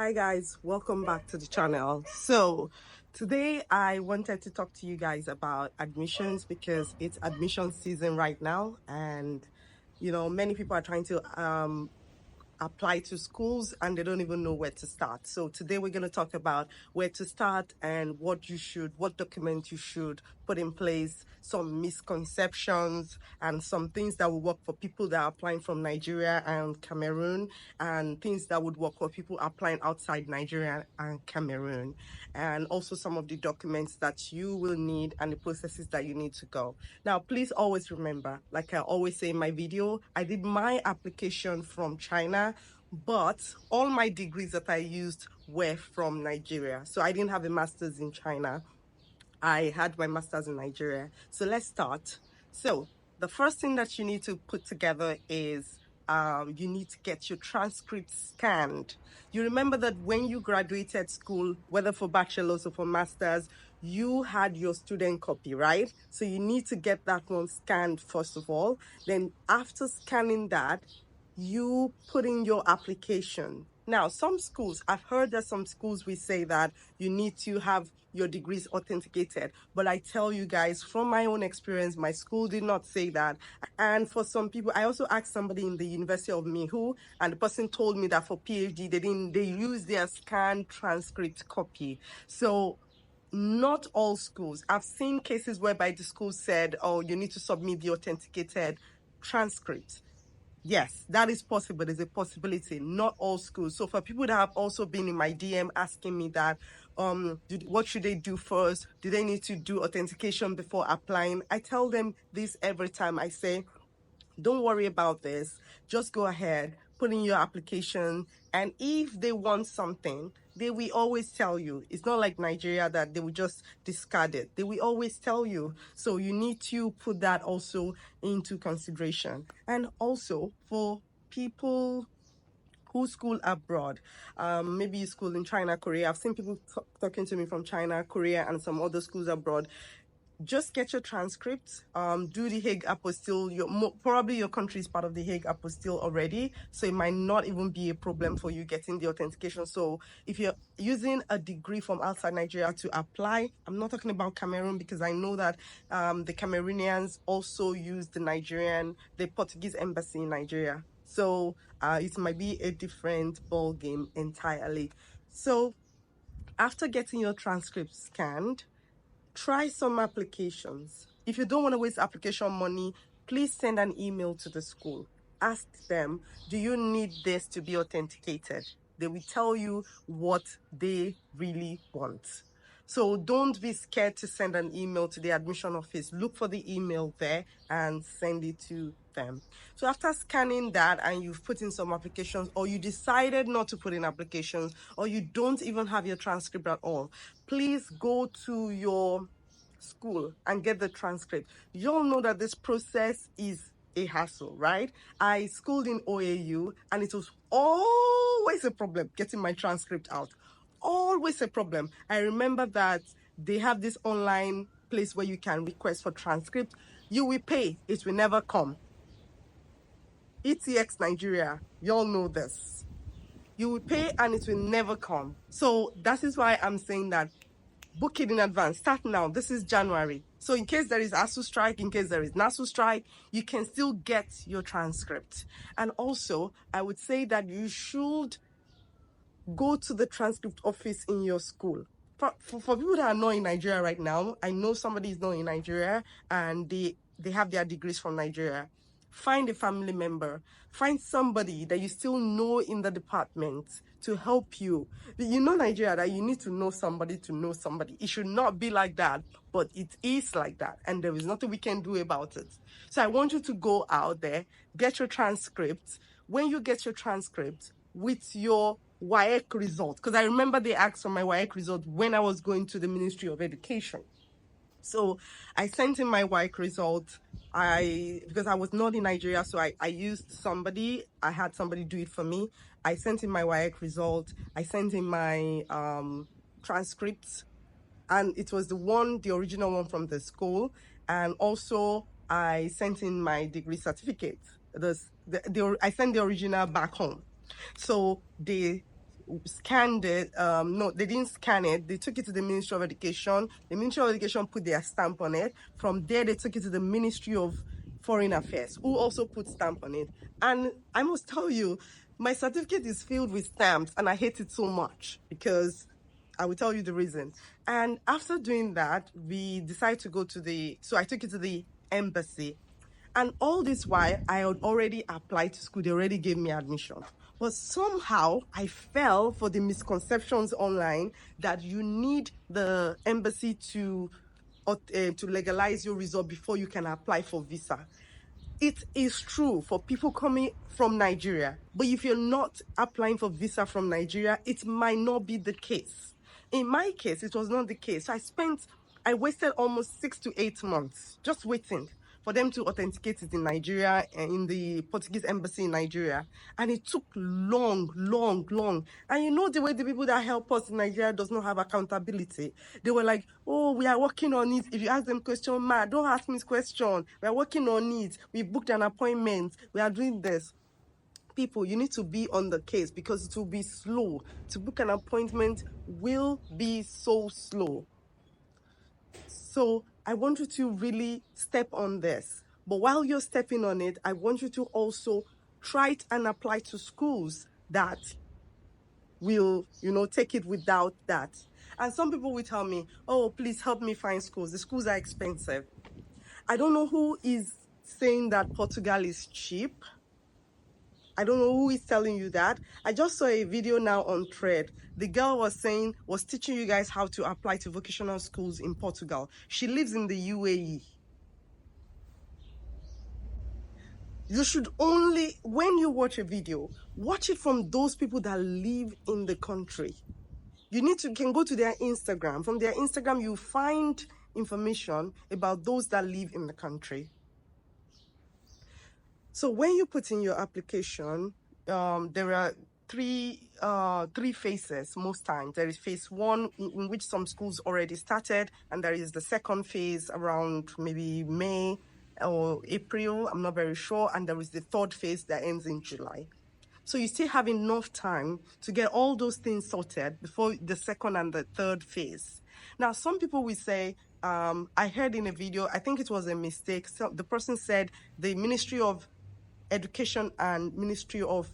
Hi guys, welcome back to the channel. So today I wanted to talk to you guys about admissions because it's admission season right now, and many people are trying to apply to schools and they don't even know where to start. So today we're going to talk about where to start and what documents you should put in place, some misconceptions and some things that will work for people that are applying from Nigeria and Cameroon, and things that would work for people applying outside Nigeria and Cameroon, and also some of the documents that you will need and the processes that you need to go. Now, please always remember, like I always say in my video, I did my application from China, but all my degrees that I used were from Nigeria. So I didn't have a master's in China. I had my master's in Nigeria. So let's start. So the first thing that you need to put together is you need to get your transcript scanned. You remember that when you graduated school, whether for bachelor's or for master's, you had your student copy, right? So you need to get that one scanned first of all. Then after scanning that, you put in your application. Now, some schools, I've heard that some schools will say that you need to have your degrees authenticated. But I tell you guys, from my own experience, my school did not say that. And for some people, I also asked somebody in the University of Mihu, and the person told me that for PhD, they use their scanned transcript copy. So not all schools. I've seen cases whereby the school said, oh, you need to submit the authenticated transcript. Yes, that is possible. There's a possibility. Not all schools. So for people that have also been in my DM asking me that, what should they do first? Do they need to do authentication before applying? I tell them this every time. I say, don't worry about this. Just go ahead, put in your application. And if they want something, they will always tell you. It's not like Nigeria that they will just discard it. They will always tell you. So you need to put that also into consideration. And also for people who school abroad, maybe you school in China, Korea. I've seen people talking to me from China, Korea, and some other schools abroad. Just get your transcripts, do the Hague Apostille. Probably your country is part of the Hague Apostille already, so it might not even be a problem for you getting the authentication. So if you're using a degree from outside Nigeria to apply, I'm not talking about Cameroon because I know that the Cameroonians also use the Portuguese embassy in Nigeria. So it might be a different ball game entirely. So after getting your transcript scanned, try some applications. If you don't want to waste application money, please send an email to the school. Ask them, do you need this to be authenticated? They will tell you what they really want. So don't be scared to send an email to the admission office. Look for the email there and send it to them. So after scanning that and you've put in some applications, or you decided not to put in applications, or you don't even have your transcript at all, please go to your school and get the transcript. You all know that this process is a hassle, right? I schooled in OAU and it was always a problem getting my transcript out. Always a problem. I remember that they have this online place where you can request for transcript. You will pay, it will never come. ETX Nigeria, you all know this. You will pay and it will never come. So that is why I'm saying that book it in advance. Start now. This is January. So in case there is ASU strike, in case there is NASU strike, you can still get your transcript. And also, I would say that you should go to the transcript office in your school. For people that are not in Nigeria right now, I know somebody is not in Nigeria and they have their degrees from Nigeria. Find a family member. Find somebody that you still know in the department to help you. You know Nigeria, that you need to know somebody to know somebody. It should not be like that, but it is like that. And there is nothing we can do about it. So I want you to go out there, get your transcript. When you get your transcript with your WAEC result, because I remember they asked for my WAEC result when I was going to the Ministry of Education. So I sent in my WAEC result. Because I was not in Nigeria, so I used somebody. I had somebody do it for me. I sent in my WAEC result. I sent in my transcripts, and it was the original one from the school. And also I sent in my degree certificate. I sent the original back home. So scanned it. No, they didn't scan it. They took it to the Ministry of Education. The Ministry of Education put their stamp on it. From there, they took it to the Ministry of Foreign Affairs, who also put stamp on it. And I must tell you, my certificate is filled with stamps, and I hate it so much because I will tell you the reason. And after doing that, we decided to go to so I took it to the embassy. And all this while, I had already applied to school. They already gave me admission. But somehow, I fell for the misconceptions online that you need the embassy to legalize your result before you can apply for visa. It is true for people coming from Nigeria, but if you're not applying for visa from Nigeria, it might not be the case. In my case, it was not the case. I wasted almost 6 to 8 months just waiting for them to authenticate it in Nigeria and in the Portuguese embassy in Nigeria. And it took long. And you know the way the people that help us in Nigeria does not have accountability. They were like, oh, we are working on it. If you ask them question, ma, don't ask me this question. We are working on it. We booked an appointment. We are doing this. People, you need to be on the case because it will be slow. To book an appointment will be so slow. So I want you to really step on this. But while you're stepping on it, I want you to also try it and apply to schools that will, take it without that. And some people will tell me, oh, please help me find schools. The schools are expensive. I don't know who is saying that Portugal is cheap. I don't know who is telling you that. I just saw a video now on Thread. The girl was teaching you guys how to apply to vocational schools in Portugal. She lives in the UAE. You should only, when you watch a video, watch it from those people that live in the country. You can go to their Instagram. From their Instagram, you find information about those that live in the country. So when you put in your application, there are three phases most times. There is phase one, in which some schools already started, and there is the second phase around maybe May or April, I'm not very sure, and there is the third phase that ends in July. So you still have enough time to get all those things sorted before the second and the third phase. Now, some people will say, I heard in a video, I think it was a mistake. So the person said the Ministry of Education and Ministry of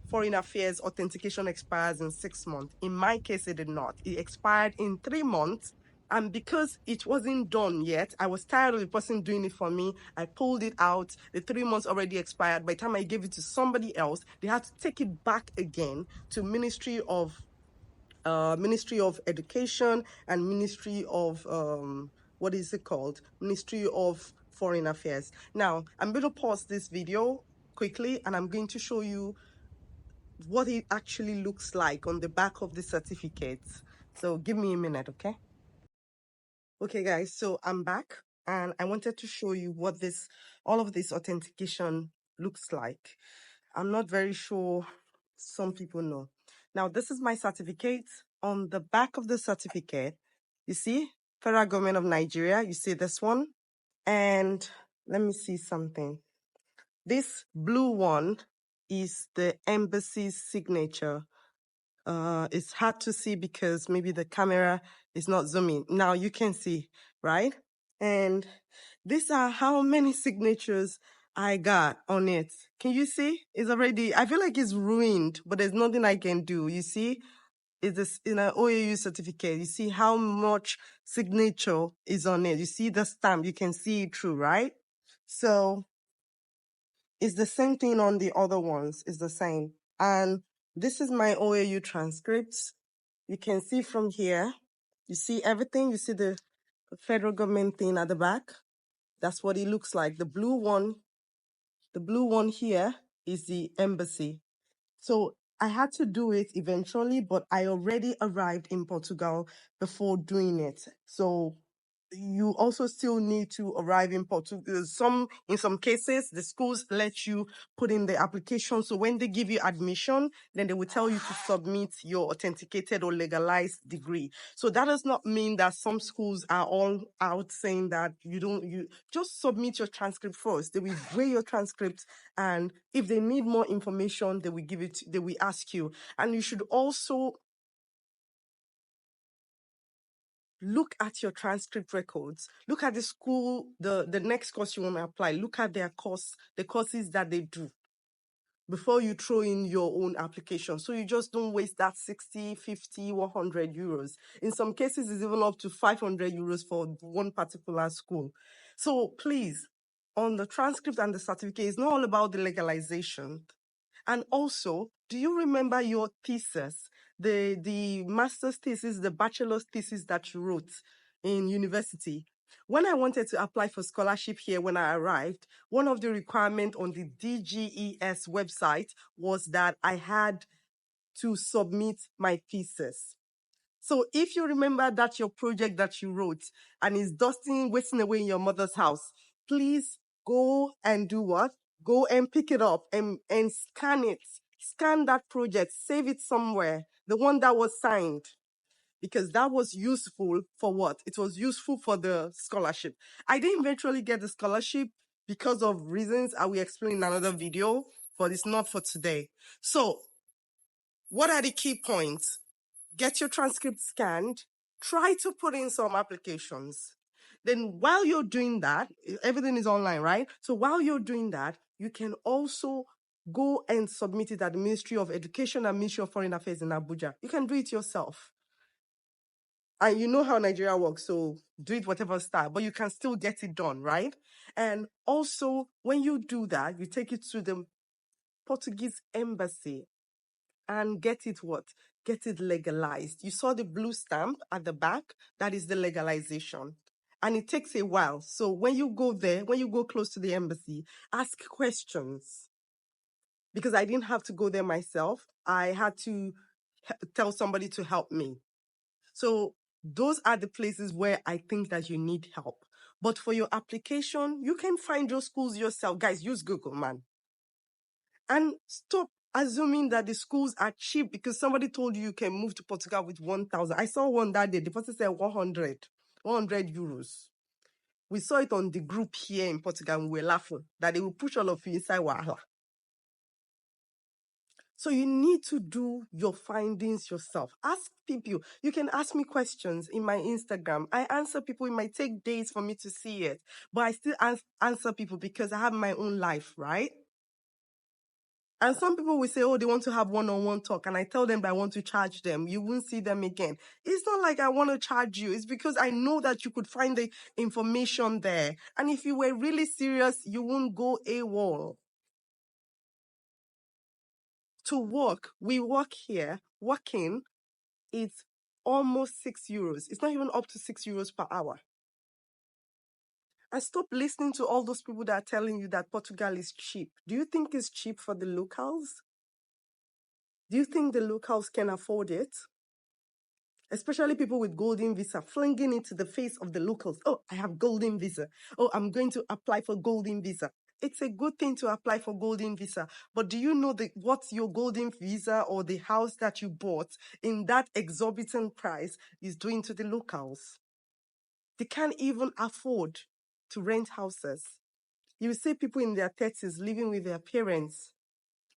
Foreign Affairs authentication expires in 6 months. In my case, it did not. It expired in 3 months. And because it wasn't done yet, I was tired of the person doing it for me. I pulled it out. The 3 months already expired. By the time I gave it to somebody else, they had to take it back again to Ministry of Education and Ministry of, what is it called? Ministry of Foreign Affairs. Now, I'm going to pause this video quickly, and I'm going to show you what it actually looks like on the back of the certificate. So give me a minute, okay? Okay, guys, so I'm back, and I wanted to show you what all of this authentication looks like. I'm not very sure some people know. Now, this is my certificate. On the back of the certificate, you see Federal Government of Nigeria. You see this one, and let me see something. This blue one is the embassy's signature. It's hard to see because maybe the camera is not zooming. Now you can see, right? And these are how many signatures I got on it. Can you see? It's already, I feel like it's ruined, but there's nothing I can do. You see? It's in an OAU certificate. You see how much signature is on it. You see the stamp. You can see it through, right? So it's the same thing on the other ones. It's the same. And this is my OAU transcripts. You can see from here, you see everything. You see the federal government thing at the back. That's what it looks like. The blue one here is the embassy. So I had to do it eventually, but I already arrived in Portugal before doing it. So you also still need to arrive in Portugal. In some cases, the schools let you put in the application. So when they give you admission, then they will tell you to submit your authenticated or legalized degree. So that does not mean that some schools are all out saying that you just submit your transcript first. They will weigh your transcript, and if they need more information, they will ask you. And you should also look at your transcript records. Look at the school, the next course you want to apply. Look at their course, the courses that they do before you throw in your own application. So you just don't waste that 60, 50, 100 euros. In some cases, it's even up to 500 euros for one particular school. So please, on the transcript and the certificate, it's not all about the legalization. And also, do you remember your thesis, the master's thesis, the bachelor's thesis that you wrote in university? When I wanted to apply for scholarship here when I arrived, one of the requirements on the DGES website was that I had to submit my thesis. So if you remember that your project that you wrote and is wasting away in your mother's house, please go and do what? Go and pick it up and scan it. Scan that project, save it somewhere, the one that was signed, because that was useful for what? It was useful for the scholarship. I didn't eventually get the scholarship because of reasons I will explain in another video, but it's not for today. So what are the key points? Get your transcript scanned, try to put in some applications. Then while you're doing that, everything is online, right? So while you're doing that, you can also go and submit it at the Ministry of Education and Ministry of Foreign Affairs in Abuja. You can do it yourself. And you know how Nigeria works, so do it whatever style, but you can still get it done, right? And also, when you do that, you take it to the Portuguese embassy and get it what? Get it legalized. You saw the blue stamp at the back? That is the legalization. And it takes a while. So when you go there, when you go close to the embassy, ask questions. Because I didn't have to go there myself. I had to tell somebody to help me. So those are the places where I think that you need help. But for your application, you can find your schools yourself. Guys, use Google, man. And stop assuming that the schools are cheap because somebody told you can move to Portugal with 1,000. I saw one that day. The person said 100 euros. We saw it on the group here in Portugal and we were laughing that they will push all of you inside Wahala. So you need to do your findings yourself. Ask people. You can ask me questions in my Instagram. I answer people. It might take days for me to see it, but I still answer people because I have my own life, right? And some people will say, oh, they want to have one-on-one talk. And I tell them that I want to charge them. You won't see them again. It's not like I want to charge you. It's because I know that you could find the information there. And if you were really serious, you won't go AWOL. To work, we work here. Working, it's almost 6 euros. It's not even up to 6 euros per hour. And stop listening to all those people that are telling you that Portugal is cheap. Do you think it's cheap for the locals? Do you think the locals can afford it? Especially people with golden visa, flinging it to the face of the locals. Oh, I have golden visa. Oh, I'm going to apply for golden visa. It's a good thing to apply for golden visa. But do you know what your golden visa or the house that you bought in that exorbitant price is doing to the locals? They can't even afford to rent houses. You see people in their 30s living with their parents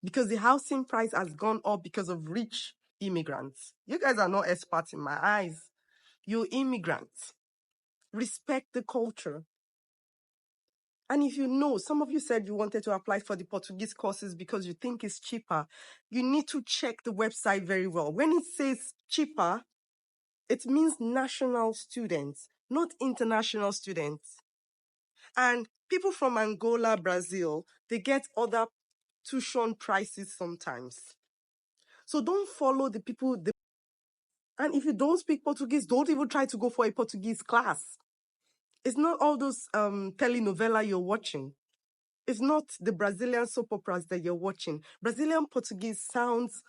because the housing price has gone up because of rich immigrants. You guys are not experts in my eyes. You're immigrants. Respect the culture. And if you know, some of you said you wanted to apply for the Portuguese courses because you think it's cheaper. You need to check the website very well. When it says cheaper, it means national students, not international students. And people from Angola, Brazil, they get other tuition prices sometimes. So don't follow the people. And if you don't speak Portuguese, don't even try to go for a Portuguese class. It's not all those telenovela you're watching. It's not the Brazilian soap operas that you're watching. Brazilian Portuguese sounds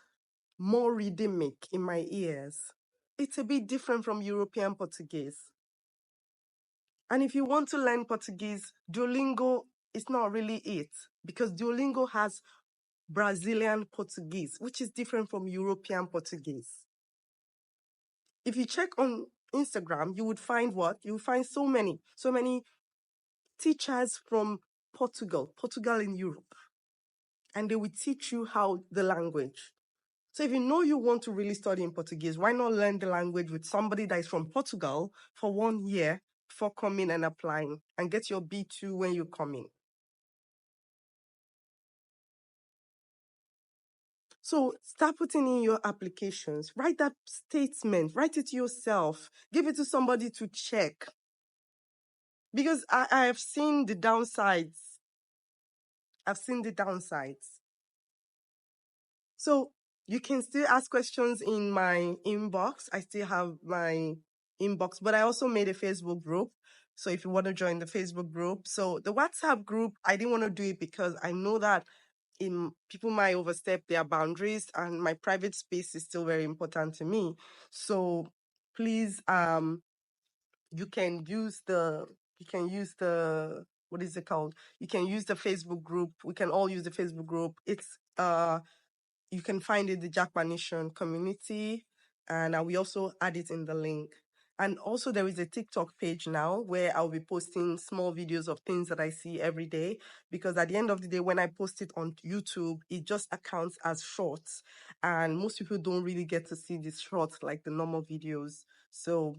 more rhythmic in my ears. It's a bit different from European Portuguese. And if you want to learn Portuguese, Duolingo is not really it, because Duolingo has Brazilian Portuguese, which is different from European Portuguese. If you check on Instagram, you would find what? You would find so many teachers from Portugal in Europe, and they will teach you how the language. So if you know you want to really study in Portuguese, why not learn the language with somebody that is from Portugal for 1 year before coming and applying, and get your B2 when you come in? So start putting in your applications. Write that statement. Write it yourself. Give it to somebody to check. Because I have seen the downsides. I've seen the downsides. So you can still ask questions in my inbox. I still have my inbox, but I also made a Facebook group. So if you want to join the Facebook group. So the WhatsApp group, I didn't want to do it because I know that people might overstep their boundaries, and my private space is still very important to me. So please, you can use the what is it called? You can use the Facebook group. We can all use the Facebook group. It's you can find it, the Jackpot Nation community, and I will also add it in the link. And also there is a TikTok page now where I'll be posting small videos of things that I see every day, because at the end of the day, when I post it on YouTube, it just accounts as shorts, and most people don't really get to see these shorts like the normal videos. So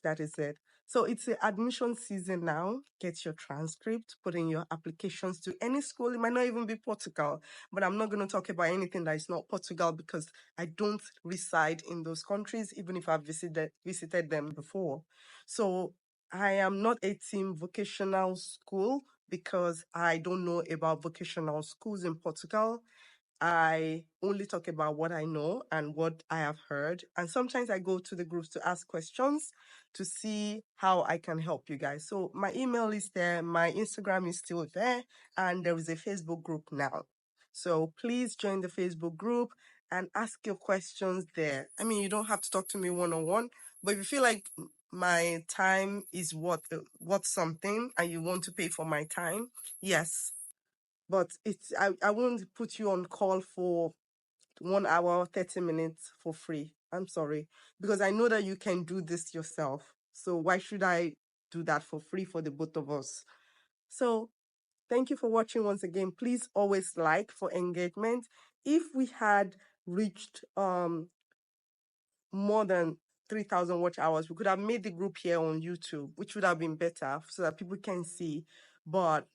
that is it. So it's the admission season now. Get your transcript, put in your applications to any school. It might not even be Portugal, but I'm not going to talk about anything that is not Portugal, because I don't reside in those countries, even if I've visited them before. So I am not a team vocational school, because I don't know about vocational schools in Portugal. I only talk about what I know and what I have heard. And sometimes I go to the groups to ask questions to see how I can help you guys. So my email is there, my Instagram is still there, and there is a Facebook group now. So please join the Facebook group and ask your questions there. I mean, you don't have to talk to me one-on-one, but if you feel like my time is worth something and you want to pay for my time, yes. But I won't put you on call for 1 hour, 30 minutes for free. I'm sorry, because I know that you can do this yourself. So why should I do that for free for the both of us? So thank you for watching once again. Please always like for engagement. If we had reached more than 3,000 watch hours, we could have made the group here on YouTube, which would have been better so that people can see. But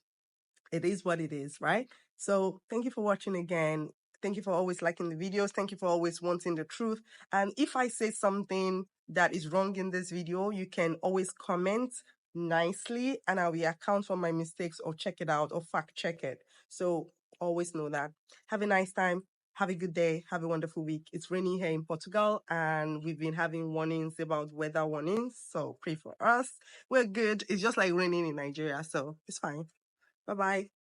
it is what it is, right? So thank you for watching again. Thank you for always liking the videos. Thank you for always wanting the truth. And if I say something that is wrong in this video, you can always comment nicely and I will account for my mistakes or check it out or fact check it. So always know that. Have a nice time. Have a good day. Have a wonderful week. It's raining here in Portugal and we've been having warnings about weather warnings. So pray for us. We're good. It's just like raining in Nigeria. So it's fine. Bye-bye.